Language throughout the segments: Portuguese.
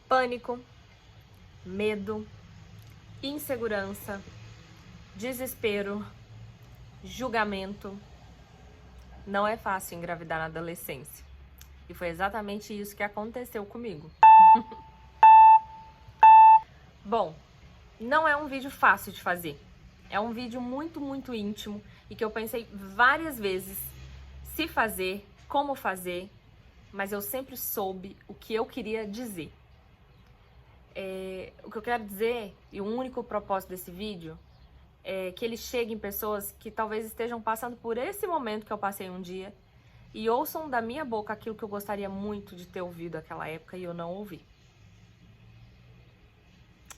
Pânico, medo, insegurança, desespero, julgamento. Não é fácil engravidar na adolescência. E foi exatamente isso que aconteceu comigo. Bom, não é um vídeo fácil de fazer. É um vídeo muito íntimo e que eu pensei várias vezes se fazer, como fazer, mas eu sempre soube o que eu queria dizer. O que eu quero dizer, e o único propósito desse vídeo, é que ele chegue em pessoas que talvez estejam passando por esse momento que eu passei um dia e ouçam da minha boca aquilo que eu gostaria muito de ter ouvido naquela época e eu não ouvi.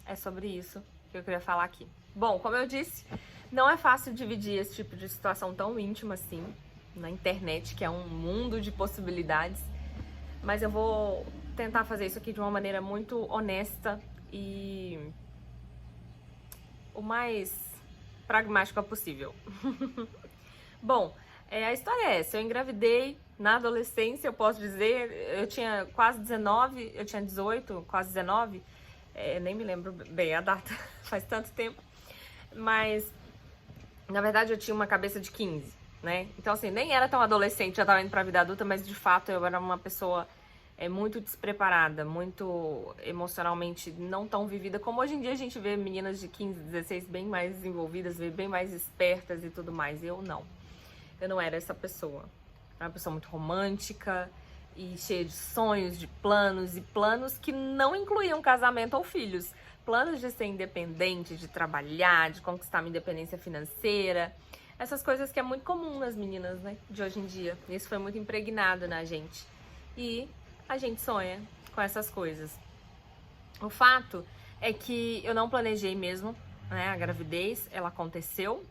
É sobre isso que eu queria falar aqui. Bom, como eu disse, não é fácil dividir esse tipo de situação tão íntima assim na internet, que é um mundo de possibilidades, mas eu vou tentar fazer isso aqui de uma maneira muito honesta e o mais pragmática possível. Bom, a história é essa. Eu engravidei na adolescência, eu posso dizer. Eu tinha quase 19, eu tinha 18, quase 19. Nem me lembro bem a data, faz tanto tempo. Mas, na verdade, eu tinha uma cabeça de 15, né? Então, assim, nem era tão adolescente, já tava indo pra vida adulta, mas, de fato, eu era uma pessoa muito despreparada, muito emocionalmente não tão vivida, como hoje em dia a gente vê meninas de 15, 16 bem mais desenvolvidas, bem mais espertas e tudo mais. Eu não. Eu não era essa pessoa. Era uma pessoa muito romântica e cheia de sonhos, de planos, e planos que não incluíam casamento ou filhos. Planos de ser independente, de trabalhar, de conquistar minha independência financeira. Essas coisas que é muito comum nas meninas, né, de hoje em dia. Isso foi muito impregnado na gente. E a gente sonha com essas coisas. O fato é que eu não planejei mesmo, né, a gravidez, ela aconteceu.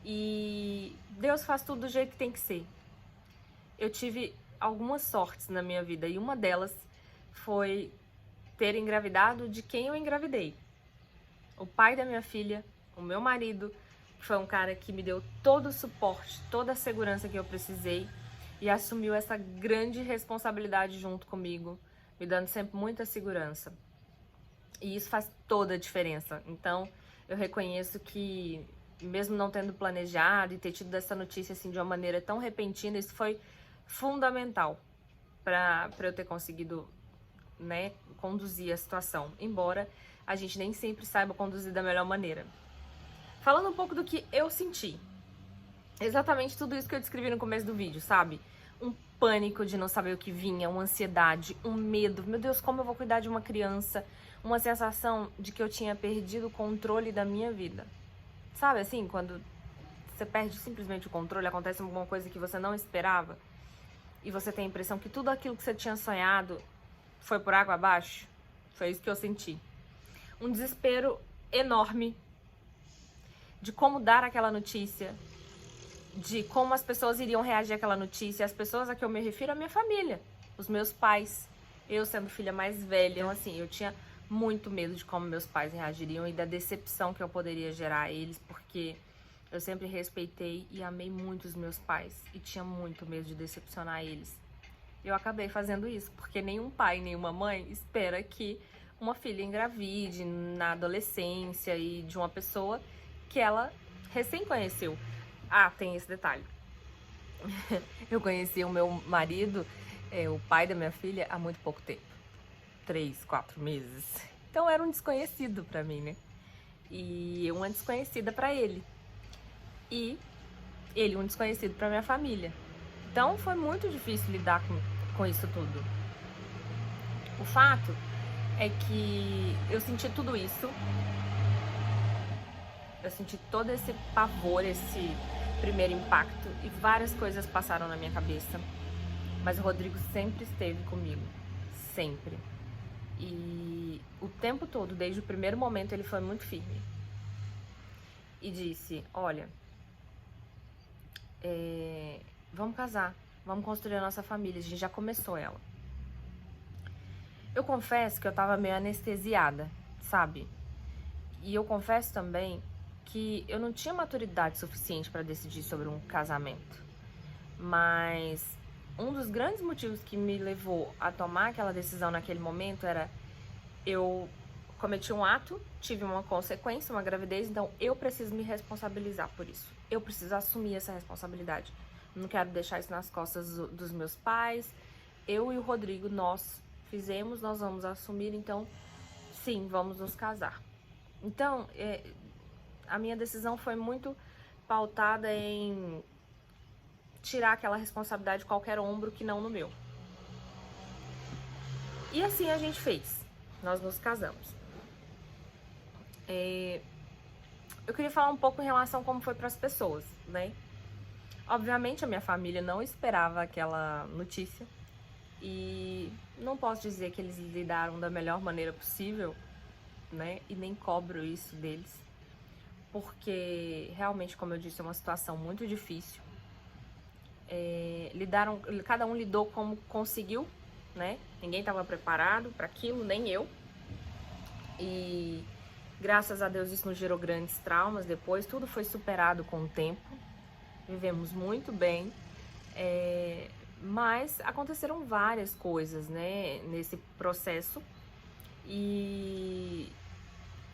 E Deus faz tudo do jeito que tem que ser. Eu tive algumas sortes na minha vida e uma delas foi ter engravidado de quem eu engravidei. O pai da minha filha, o meu marido, foi um cara que me deu todo o suporte, toda a segurança que eu precisei e assumiu essa grande responsabilidade junto comigo, me dando sempre muita segurança. E isso faz toda a diferença. Então, eu reconheço que, mesmo não tendo planejado e ter tido essa notícia assim de uma maneira tão repentina, isso foi fundamental para eu ter conseguido, né, conduzir a situação, embora a gente nem sempre saiba conduzir da melhor maneira. Falando um pouco do que eu senti, exatamente tudo isso que eu descrevi no começo do vídeo, sabe? Um pânico de não saber o que vinha, uma ansiedade, um medo, meu Deus, como eu vou cuidar de uma criança, uma sensação de que eu tinha perdido o controle da minha vida. Sabe assim, quando você perde simplesmente o controle, acontece alguma coisa que você não esperava e você tem a impressão que tudo aquilo que você tinha sonhado foi por água abaixo? Foi isso que eu senti. Um desespero enorme de como dar aquela notícia, de como as pessoas iriam reagir àquela notícia. As pessoas a que eu me refiro, a minha família, os meus pais, eu sendo filha mais velha. Então, assim, eu tinha muito medo de como meus pais reagiriam e da decepção que eu poderia gerar a eles, porque eu sempre respeitei e amei muito os meus pais e tinha muito medo de decepcionar eles. Eu acabei fazendo isso, porque nenhum pai, nenhuma mãe espera que uma filha engravide na adolescência e de uma pessoa que ela recém conheceu. Ah, tem esse detalhe. Eu conheci o meu marido, o pai da minha filha, há muito pouco tempo. 3, 4 meses. Então era um desconhecido pra mim, né? E uma desconhecida pra ele. E ele um desconhecido pra minha família. Então foi muito difícil lidar com isso tudo. O fato é que eu senti tudo isso. Eu senti todo esse pavor, esse primeiro impacto, e várias coisas passaram na minha cabeça. Mas o Rodrigo sempre esteve comigo. Sempre. E o tempo todo, desde o primeiro momento, ele foi muito firme. E disse, olha, vamos casar, vamos construir a nossa família, a gente já começou ela. Eu confesso que eu tava meio anestesiada, sabe? E eu confesso também que eu não tinha maturidade suficiente para decidir sobre um casamento. Mas um dos grandes motivos que me levou a tomar aquela decisão naquele momento era eu cometi um ato, tive uma consequência, uma gravidez, então eu preciso me responsabilizar por isso. Eu preciso assumir essa responsabilidade. Não quero deixar isso nas costas dos meus pais. Eu e o Rodrigo, nós fizemos, nós vamos assumir, então sim, vamos nos casar. Então, a minha decisão foi muito pautada em tirar aquela responsabilidade de qualquer ombro que não no meu. E assim a gente fez. Nós nos casamos. Eu queria falar um pouco em relação a como foi para as pessoas, né? Obviamente a minha família não esperava aquela notícia e não posso dizer que eles lidaram da melhor maneira possível, né? E nem cobro isso deles, porque realmente, como eu disse, é uma situação muito difícil. Cada um lidou como conseguiu, né? Ninguém estava preparado para aquilo, nem eu. E graças a Deus isso não gerou grandes traumas depois, tudo foi superado com o tempo, vivemos muito bem, mas aconteceram várias coisas, né, nesse processo, e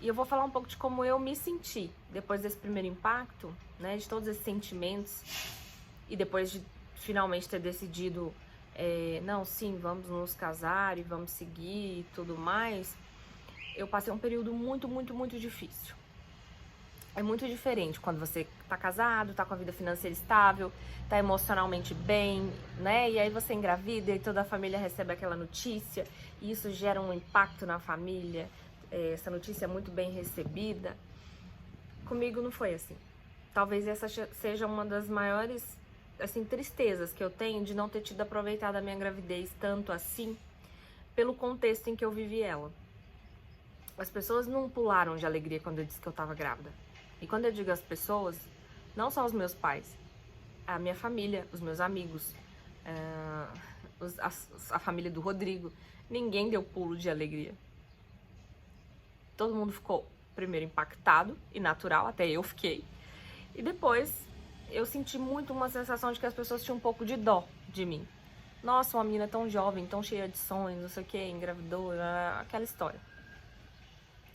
eu vou falar um pouco de como eu me senti depois desse primeiro impacto, né, de todos esses sentimentos, e depois de finalmente ter decidido, não, sim, vamos nos casar e vamos seguir e tudo mais. Eu passei um período muito, muito, muito difícil. É muito diferente quando você tá casado, tá com a vida financeira estável, tá emocionalmente bem, né? E aí você engravida e toda a família recebe aquela notícia, e isso gera um impacto na família. Essa notícia é muito bem recebida. Comigo não foi assim. Talvez essa seja uma das maiores, assim, tristezas que eu tenho de não ter tido aproveitado a minha gravidez tanto assim, pelo contexto em que eu vivi ela. As pessoas não pularam de alegria quando eu disse que eu tava grávida. E quando eu digo as pessoas, não só os meus pais, a minha família, os meus amigos, a família do Rodrigo, ninguém deu pulo de alegria. Todo mundo ficou primeiro impactado e natural, até eu fiquei. E depois eu senti muito uma sensação de que as pessoas tinham um pouco de dó de mim. Nossa, uma menina tão jovem, tão cheia de sonhos, não sei o que, engravidou, aquela história.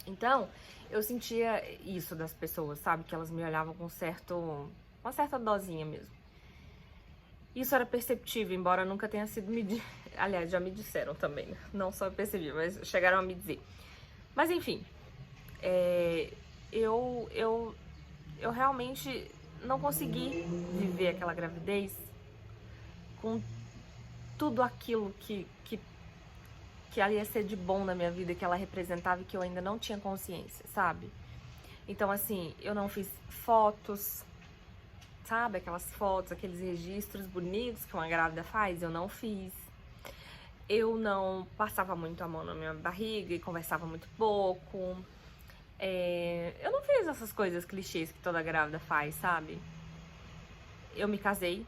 Então, eu sentia isso das pessoas, sabe? Que elas me olhavam com uma certa dosinha mesmo. Isso era perceptível, embora nunca tenha sido medido. Aliás, já me disseram também, né? Não só eu percebi, mas chegaram a me dizer. Mas enfim, eu realmente não consegui viver aquela gravidez com tudo aquilo que ela ia ser de bom na minha vida, que ela representava e que eu ainda não tinha consciência, sabe? Então, assim, eu não fiz fotos, sabe? Aquelas fotos, aqueles registros bonitos que uma grávida faz, eu não fiz. Eu não passava muito a mão na minha barriga e conversava muito pouco. Eu não fiz essas coisas clichês que toda grávida faz, sabe? Eu me casei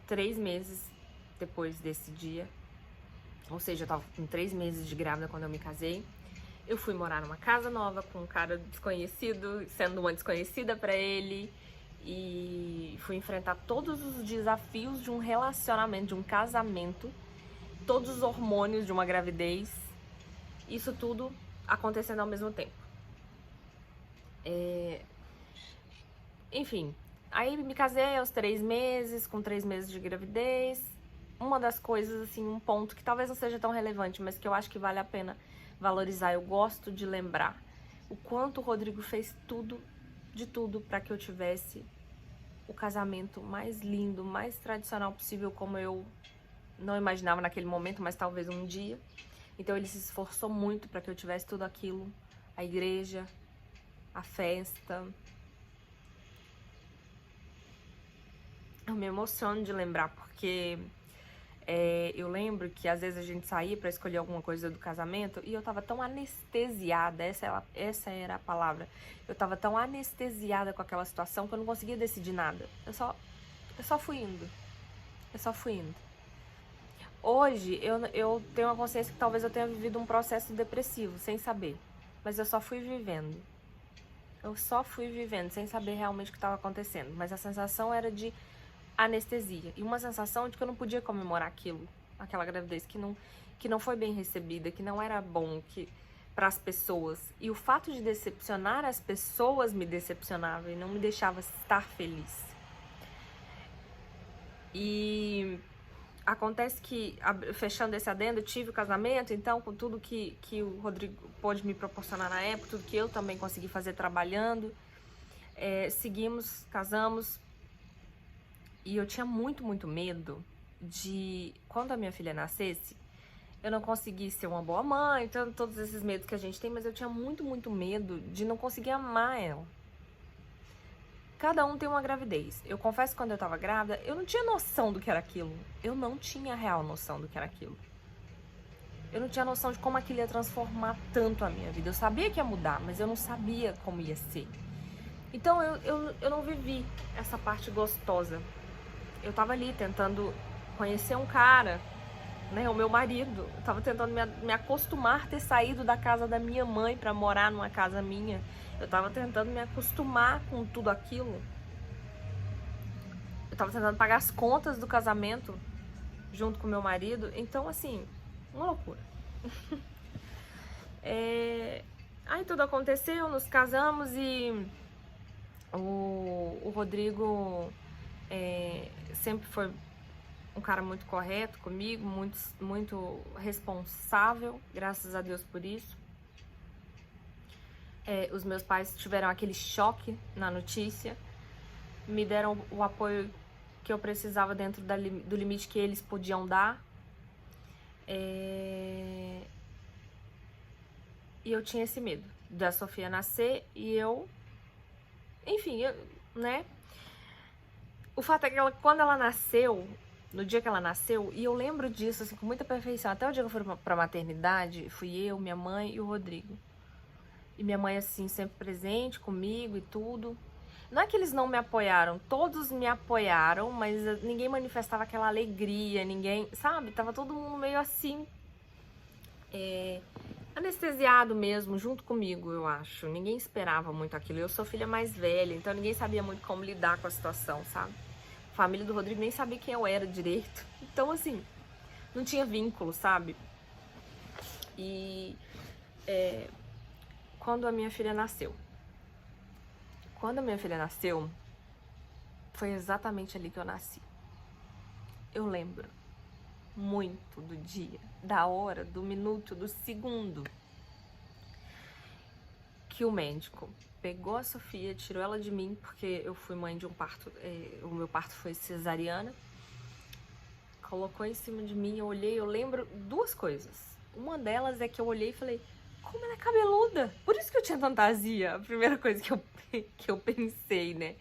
3 meses depois desse dia. Ou seja, eu tava com 3 meses de grávida quando eu me casei. Eu fui morar numa casa nova com um cara desconhecido, sendo uma desconhecida pra ele. E fui enfrentar todos os desafios de um relacionamento, de um casamento. Todos os hormônios de uma gravidez. Isso tudo acontecendo ao mesmo tempo. Enfim, aí me casei aos 3 meses, com 3 meses de gravidez. Uma das coisas, assim, um ponto que talvez não seja tão relevante, mas que eu acho que vale a pena valorizar, eu gosto de lembrar o quanto o Rodrigo fez de tudo para que eu tivesse o casamento mais lindo, mais tradicional possível, como eu não imaginava naquele momento, mas talvez um dia. Então ele se esforçou muito para que eu tivesse tudo aquilo, a igreja, a festa. Eu me emociono de lembrar, porque eu lembro que às vezes a gente saía pra escolher alguma coisa do casamento e eu tava tão anestesiada, essa era a palavra. Eu tava tão anestesiada com aquela situação que eu não conseguia decidir nada. Eu só fui indo. Hoje eu tenho uma consciência que talvez eu tenha vivido um processo depressivo, sem saber. Mas eu só fui vivendo. sem saber realmente o que estava acontecendo. Mas a sensação era de anestesia e uma sensação de que eu não podia comemorar aquela gravidez que não foi bem recebida, que não era bom para as pessoas. E o fato de decepcionar as pessoas me decepcionava e não me deixava estar feliz. E acontece que, fechando esse adendo, eu tive o casamento, então com tudo que o Rodrigo pôde me proporcionar na época, tudo que eu também consegui fazer trabalhando, seguimos, casamos. E eu tinha muito, muito medo de, quando a minha filha nascesse, eu não conseguir ser uma boa mãe, então, todos esses medos que a gente tem, mas eu tinha muito, muito medo de não conseguir amar ela. Cada um tem uma gravidez. Eu confesso que quando eu tava grávida, eu não tinha noção do que era aquilo. Eu não tinha real noção do que era aquilo. Eu não tinha noção de como aquilo ia transformar tanto a minha vida. Eu sabia que ia mudar, mas eu não sabia como ia ser. Então eu não vivi essa parte gostosa. Eu tava ali tentando conhecer um cara, né, o meu marido. Eu tava tentando me acostumar a ter saído da casa da minha mãe pra morar numa casa minha. Eu tava tentando me acostumar com tudo aquilo. Eu tava tentando pagar as contas do casamento junto com meu marido. Então, assim, uma loucura. Aí tudo aconteceu, nos casamos e o Rodrigo sempre foi um cara muito correto comigo, muito responsável, graças a Deus por isso. Os meus pais tiveram aquele choque na notícia, me deram o apoio que eu precisava dentro do limite que eles podiam dar. E eu tinha esse medo da Sofia nascer e enfim, né? O fato é que quando ela nasceu, no dia que ela nasceu, e eu lembro disso assim, com muita perfeição, até o dia que eu fui pra maternidade, fui eu, minha mãe e o Rodrigo. E minha mãe, assim, sempre presente comigo e tudo. Não é que eles não me apoiaram, todos me apoiaram, mas ninguém manifestava aquela alegria, ninguém, sabe? Tava todo mundo meio assim, anestesiado mesmo, junto comigo, eu acho. Ninguém esperava muito aquilo. Eu sou filha mais velha, então ninguém sabia muito como lidar com a situação, sabe? A família do Rodrigo nem sabia quem eu era direito. Então, assim, não tinha vínculo, sabe? E quando a minha filha nasceu, foi exatamente ali que eu nasci. Eu lembro muito do dia, da hora, do minuto, do segundo que o médico pegou a Sofia, tirou ela de mim, porque eu fui mãe de um parto, o meu parto foi cesariana, colocou em cima de mim, eu olhei, eu lembro duas coisas. Uma delas é que eu olhei e falei, como ela é cabeluda, por isso que eu tinha tanta azia, a primeira coisa que eu pensei, né?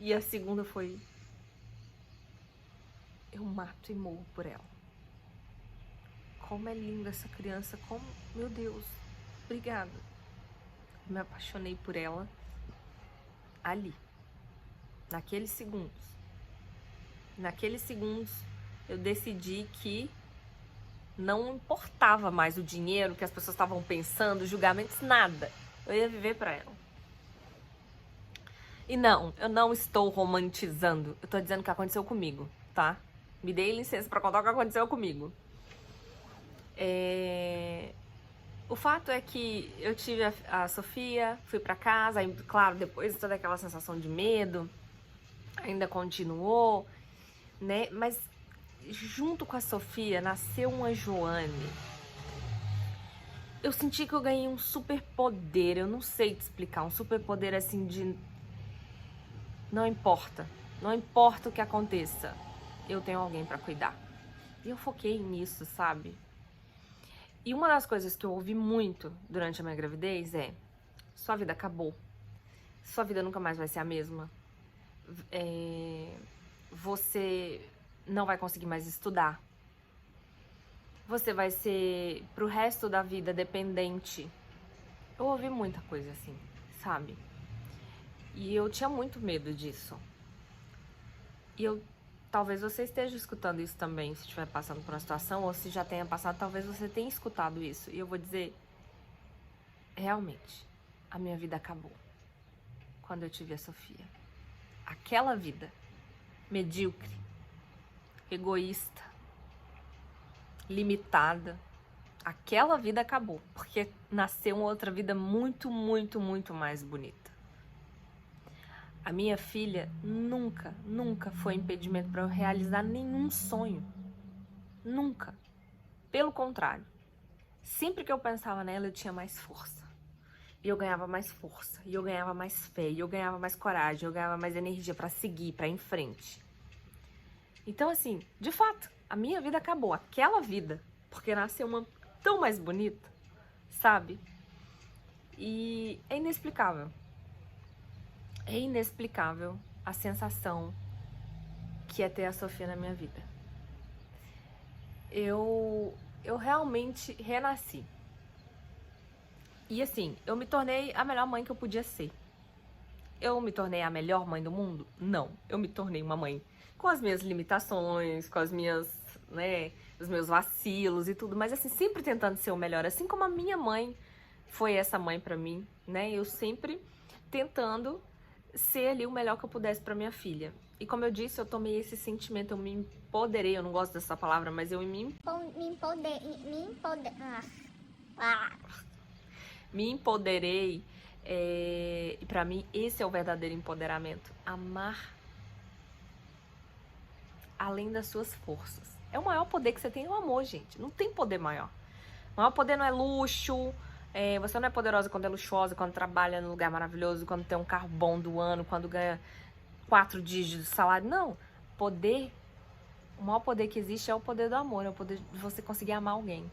E a segunda foi, eu mato e morro por ela. Como é linda essa criança, como, meu Deus, obrigada. Me apaixonei por ela ali, naqueles segundos. Naqueles segundos eu decidi que não importava mais o dinheiro que as pessoas estavam pensando, julgamentos, nada. Eu ia viver pra ela. E não, eu não estou romantizando. Eu tô dizendo o que aconteceu comigo, tá? Me dei licença pra contar o que aconteceu comigo. O fato é que eu tive a Sofia, fui pra casa, aí, claro, depois toda aquela sensação de medo ainda continuou, né? Mas junto com a Sofia nasceu uma Joane. Eu senti que eu ganhei um superpoder, eu não sei te explicar, um superpoder assim de... Não importa o que aconteça, eu tenho alguém pra cuidar. E eu foquei nisso, sabe? E uma das coisas que eu ouvi muito durante a minha gravidez é: sua vida acabou, sua vida nunca mais vai ser a mesma, você não vai conseguir mais estudar, você vai ser pro resto da vida dependente. Eu ouvi muita coisa assim, sabe? E eu tinha muito medo disso. E talvez você esteja escutando isso também, se estiver passando por uma situação, ou se já tenha passado, talvez você tenha escutado isso. E eu vou dizer, realmente, a minha vida acabou quando eu tive a Sofia. Aquela vida medíocre, egoísta, limitada. Aquela vida acabou, porque nasceu uma outra vida muito, muito, muito mais bonita. A minha filha nunca foi impedimento para eu realizar nenhum sonho. Nunca. Pelo contrário. Sempre que eu pensava nela, eu tinha mais força. E eu ganhava mais força. E eu ganhava mais fé. E eu ganhava mais coragem. Eu ganhava mais energia para seguir, para ir em frente. Então, assim, de fato, a minha vida acabou. Aquela vida. Porque nasceu uma tão mais bonita, sabe? E é inexplicável. É inexplicável a sensação que é ter a Sofia na minha vida. Eu realmente renasci. E assim, eu me tornei a melhor mãe que eu podia ser. Eu me tornei a melhor mãe do mundo? Não. Eu me tornei uma mãe com as minhas limitações, com as minhas, né, os meus vacilos e tudo, mas assim, sempre tentando ser o melhor, assim como a minha mãe foi essa mãe pra mim, né? Eu sempre tentando ser ali o melhor que eu pudesse pra minha filha. E como eu disse, eu tomei esse sentimento, eu me empoderei, eu não gosto dessa palavra, mas eu me empoderei, e pra mim esse é o verdadeiro empoderamento. Amar além das suas forças. É o maior poder que você tem, é o amor, gente. Não tem poder maior. O maior poder não é luxo, você não é poderosa quando é luxuosa, quando trabalha num lugar maravilhoso, quando tem um carro bom do ano, quando ganha 4 dígitos de salário. Não. Poder, o maior poder que existe é o poder do amor, é o poder de você conseguir amar alguém.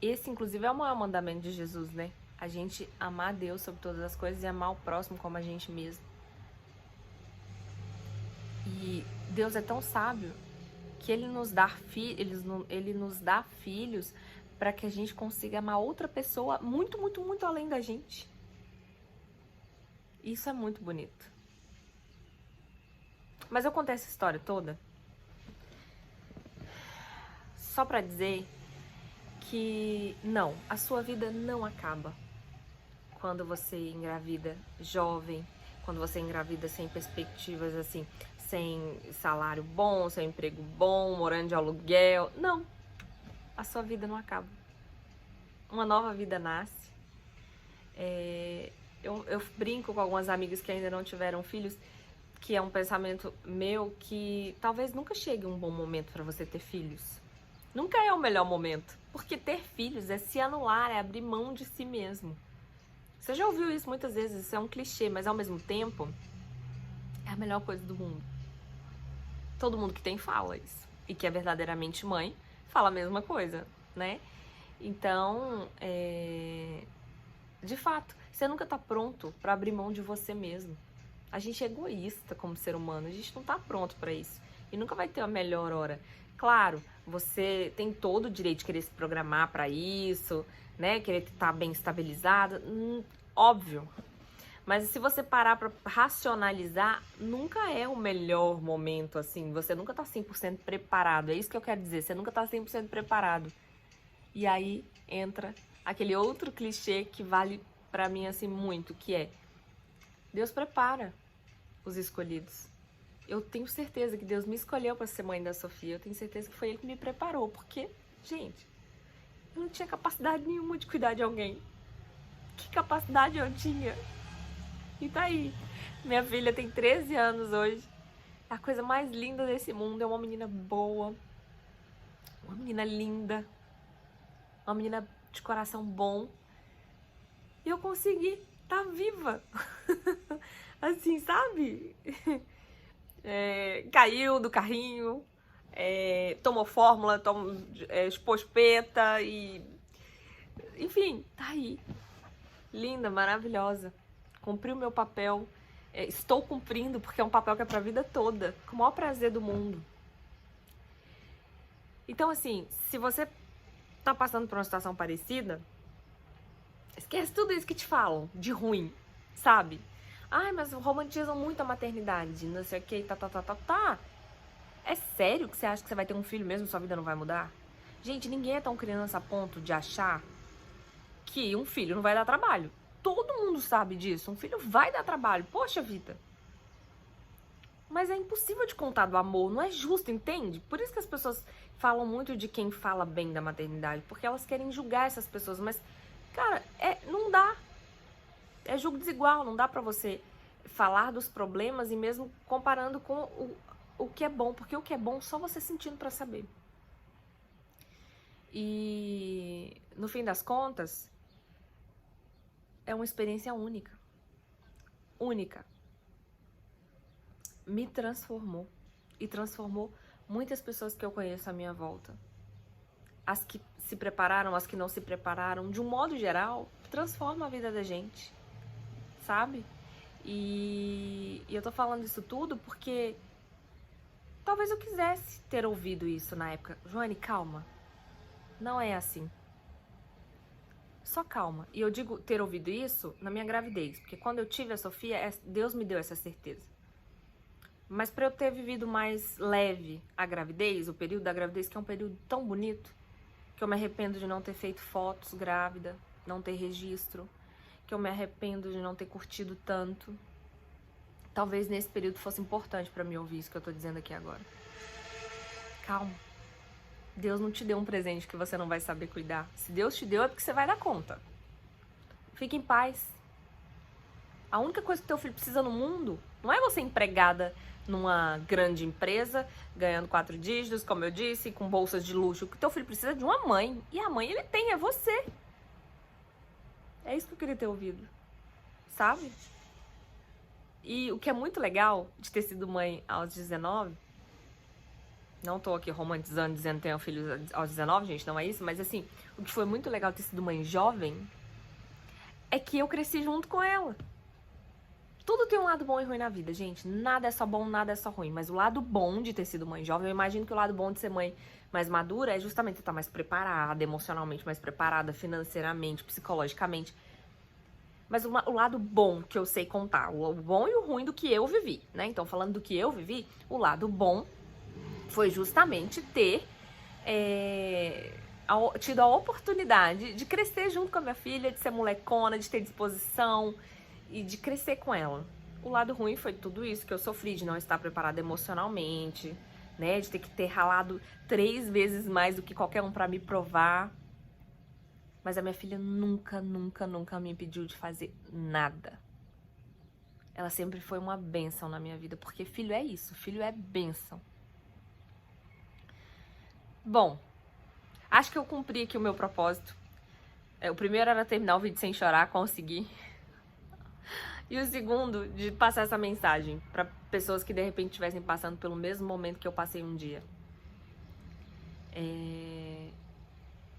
Esse, inclusive, é o maior mandamento de Jesus, né? A gente amar Deus sobre todas as coisas e amar o próximo como a gente mesmo. E Deus é tão sábio que Ele nos dá filhos para que a gente consiga amar outra pessoa muito, muito, muito além da gente. Isso é muito bonito. Mas eu contei essa história toda só para dizer que não, a sua vida não acaba quando você engravida jovem, quando você engravida sem perspectivas, assim, sem salário bom, sem emprego bom, morando de aluguel. Não, a sua vida não acaba. Uma nova vida nasce. Eu brinco com algumas amigas que ainda não tiveram filhos, que é um pensamento meu, que talvez nunca chegue um bom momento para você ter filhos. Nunca é o melhor momento, porque ter filhos é se anular, é abrir mão de si mesmo. Você já ouviu isso muitas vezes, isso é um clichê, mas ao mesmo tempo é a melhor coisa do mundo. Todo mundo que tem fala isso, e que é verdadeiramente mãe fala a mesma coisa, né? Então, de fato, você nunca tá pronto para abrir mão de você mesmo. A gente é egoísta como ser humano, a gente não tá pronto para isso. E nunca vai ter a melhor hora. Claro, você tem todo o direito de querer se programar para isso, né? Querer estar bem estabilizada, óbvio. Mas se você parar para racionalizar, nunca é o melhor momento, assim. Você nunca tá 100% preparado. É isso que eu quero dizer, você nunca tá 100% preparado. E aí entra aquele outro clichê que vale pra mim, assim, muito, que é: Deus prepara os escolhidos. Eu tenho certeza que Deus me escolheu para ser mãe da Sofia. Eu tenho certeza que foi Ele que me preparou. Porque, gente, eu não tinha capacidade nenhuma de cuidar de alguém. Que capacidade eu tinha? E tá aí. Minha filha tem 13 anos hoje. É a coisa mais linda desse mundo. É uma menina boa. Uma menina linda. Uma menina de coração bom. E eu consegui estar viva. Assim, sabe? Caiu do carrinho, tomou fórmula, expôs peta e... Enfim, tá aí. Linda, maravilhosa. Cumpri o meu papel. Estou cumprindo, porque é um papel que é pra vida toda. Com o maior prazer do mundo. Então, assim, se você tá passando por uma situação parecida, esquece tudo isso que te falam de ruim, sabe? Ai, mas romantizam muito a maternidade, não sei o que, tá. É sério que você acha que você vai ter um filho mesmo e sua vida não vai mudar? Gente, ninguém é tão criança a ponto de achar que um filho não vai dar trabalho. Todo mundo sabe disso, um filho vai dar trabalho, poxa vida. Mas é impossível de contar do amor, não é justo, entende? Por isso que as pessoas falam muito de quem fala bem da maternidade, porque elas querem julgar essas pessoas, mas, cara, não dá. É julgo desigual, não dá pra você falar dos problemas e mesmo comparando com o que é bom, porque o que é bom só você sentindo pra saber. E no fim das contas, é uma experiência única. Única. Me transformou. E transformou muitas pessoas que eu conheço à minha volta. As que se prepararam, as que não se prepararam, de um modo geral, transforma a vida da gente. Sabe? E eu tô falando isso tudo porque talvez eu quisesse ter ouvido isso na época. Joane, calma. Não é assim. Só calma. E eu digo ter ouvido isso na minha gravidez, porque quando eu tive a Sofia, Deus me deu essa certeza. Mas para eu ter vivido mais leve a gravidez, o período da gravidez, que é um período tão bonito, que eu me arrependo de não ter feito fotos grávida, não ter registro, que eu me arrependo de não ter curtido tanto. Talvez nesse período fosse importante para mim ouvir isso que eu tô dizendo aqui agora. Calma. Deus não te deu um presente que você não vai saber cuidar. Se Deus te deu é porque você vai dar conta. Fique em paz. A única coisa que teu filho precisa no mundo não é você empregada numa grande empresa, ganhando 4 dígitos, como eu disse, com bolsas de luxo. O que teu filho precisa é de uma mãe. E a mãe ele tem, é você. É isso que eu queria ter ouvido. Sabe? E o que é muito legal de ter sido mãe aos 19... Não tô aqui romantizando, dizendo que tenho filhos aos 19, gente, não é isso. Mas assim, o que foi muito legal ter sido mãe jovem é que eu cresci junto com ela. Tudo tem um lado bom e ruim na vida, gente. Nada é só bom, nada é só ruim. Mas o lado bom de ter sido mãe jovem, eu imagino que o lado bom de ser mãe mais madura é justamente você estar mais preparada, emocionalmente mais preparada, financeiramente, psicologicamente. Mas o lado bom que eu sei contar, o bom e o ruim do que eu vivi, né? Então, falando do que eu vivi, o lado bom foi justamente ter tido a oportunidade de crescer junto com a minha filha, de ser molecona, de ter disposição e de crescer com ela. O lado ruim foi tudo isso que eu sofri, de não estar preparada emocionalmente, né? De ter que ter ralado 3 vezes mais do que qualquer um pra me provar. Mas a minha filha nunca, nunca, nunca me impediu de fazer nada. Ela sempre foi uma bênção na minha vida, porque filho é isso, filho é bênção. Bom, acho que eu cumpri aqui o meu propósito. O primeiro era terminar o vídeo sem chorar, consegui. E o segundo, de passar essa mensagem para pessoas que de repente estivessem passando pelo mesmo momento que eu passei um dia.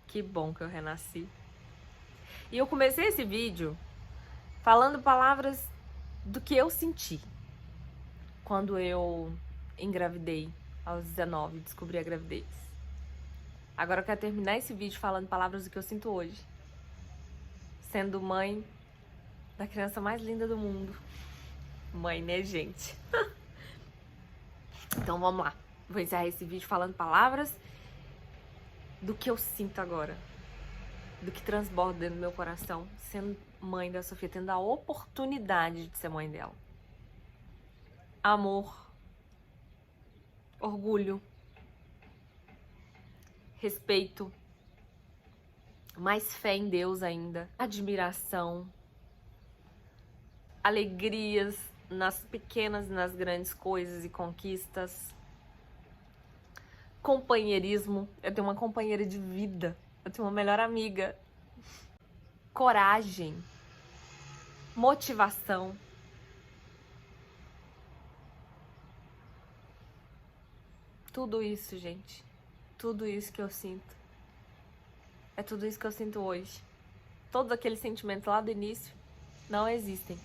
Que bom que eu renasci. E eu comecei esse vídeo falando palavras do que eu senti quando eu engravidei aos 19, descobri a gravidez. Agora eu quero terminar esse vídeo falando palavras do que eu sinto hoje, sendo mãe da criança mais linda do mundo. Mãe, né, gente? Então vamos lá. Vou encerrar esse vídeo falando palavras do que eu sinto agora, do que transborda dentro do meu coração, sendo mãe da Sofia, tendo a oportunidade de ser mãe dela. Amor, orgulho, respeito, mais fé em Deus ainda, admiração, alegrias nas pequenas e nas grandes coisas e conquistas, companheirismo. Eu tenho uma companheira de vida, eu tenho uma melhor amiga, coragem, motivação. Tudo isso, gente, tudo isso que eu sinto, é tudo isso que eu sinto hoje. Todos aqueles sentimentos lá do início não existem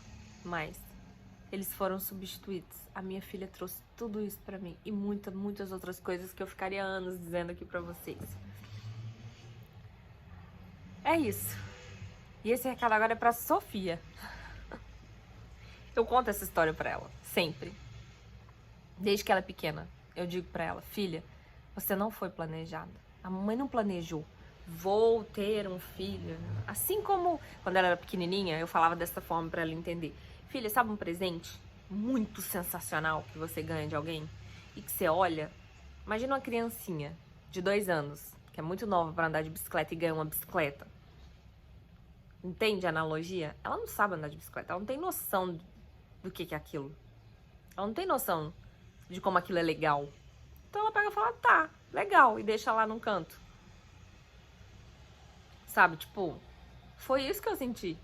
mais. Eles foram substituídos. A minha filha trouxe tudo isso pra mim e muitas outras coisas que eu ficaria anos dizendo aqui pra vocês. É isso. E esse recado agora é pra Sofia. Eu conto essa história pra ela, sempre. Desde que ela é pequena, eu digo pra ela: filha, você não foi planejada. A mamãe não planejou. Vou ter um filho. Assim como quando ela era pequenininha, eu falava dessa forma pra ela entender. Filha, sabe um presente muito sensacional que você ganha de alguém e que você olha, imagina uma criancinha de 2 anos, que é muito nova para andar de bicicleta e ganha uma bicicleta. Entende a analogia? Ela não sabe andar de bicicleta, ela não tem noção do que é aquilo. Ela não tem noção de como aquilo é legal. Então ela pega e fala, tá, legal, e deixa lá num canto. Sabe, tipo, foi isso que eu senti.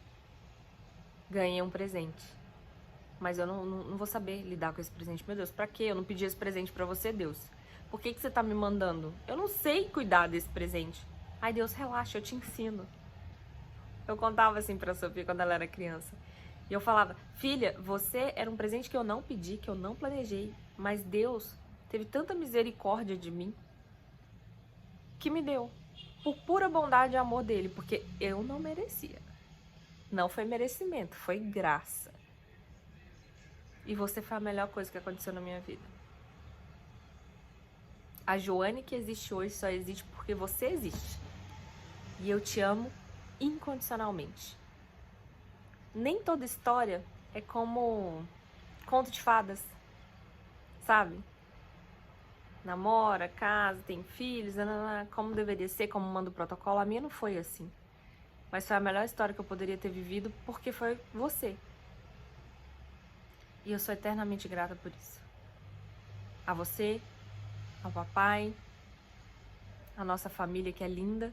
Ganhei um presente. Mas eu não vou saber lidar com esse presente. Meu Deus, pra quê? Eu não pedi esse presente pra você, Deus. Por que você tá me mandando? Eu não sei cuidar desse presente. Ai, Deus, relaxa, eu te ensino. Eu contava assim pra Sofia quando ela era criança. E eu falava, filha, você era um presente que eu não pedi, que eu não planejei. Mas Deus teve tanta misericórdia de mim que me deu. Por pura bondade e amor dele. Porque eu não merecia. Não foi merecimento, foi graça. E você foi a melhor coisa que aconteceu na minha vida. A Joane que existe hoje só existe porque você existe. E eu te amo incondicionalmente. Nem toda história é como conto de fadas, sabe? Namora, casa, tem filhos, como deveria ser, como manda o protocolo. A minha não foi assim. Mas foi a melhor história que eu poderia ter vivido porque foi você. E eu sou eternamente grata por isso. A você, ao papai, a nossa família que é linda.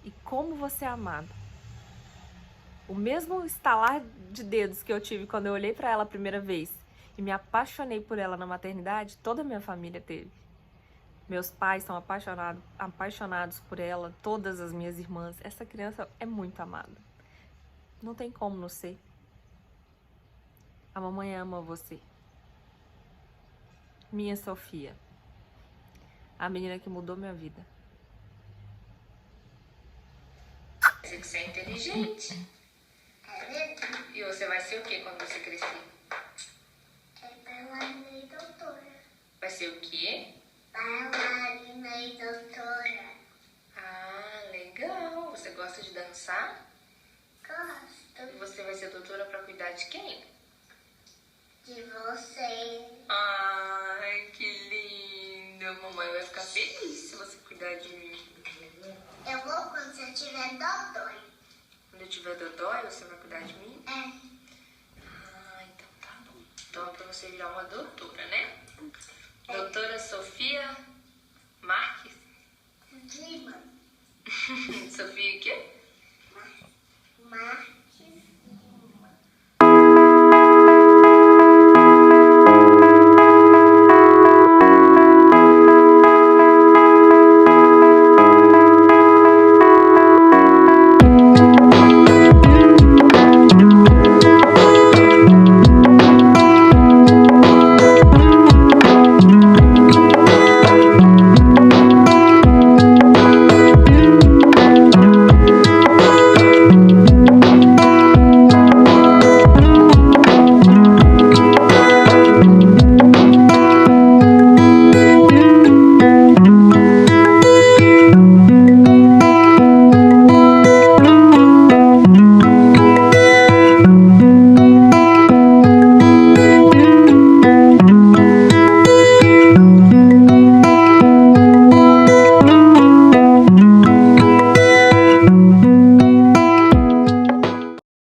E como você é amado. O mesmo estalar de dedos que eu tive quando eu olhei pra ela a primeira vez e me apaixonei por ela na maternidade, toda a minha família teve. Meus pais são apaixonados por ela, todas as minhas irmãs. Essa criança é muito amada. Não tem como não ser. A mamãe ama você. Minha Sofia. A menina que mudou minha vida. Você que você é inteligente. E você vai ser o que quando você crescer? Bailarina e doutora. Vai ser o quê? Bailarina e doutora. Ah, legal. Você gosta de dançar? Gosto E você vai ser doutora pra cuidar de quem? de você. Ai, que lindo. Mamãe vai ficar feliz se você cuidar de mim. Eu vou quando você tiver doutor. Quando eu tiver dodói, você vai cuidar de mim? É. Ah, então tá bom. Então é pra você virar uma doutora, né? Doutora Sofia Marques? Lima. Sofia o quê?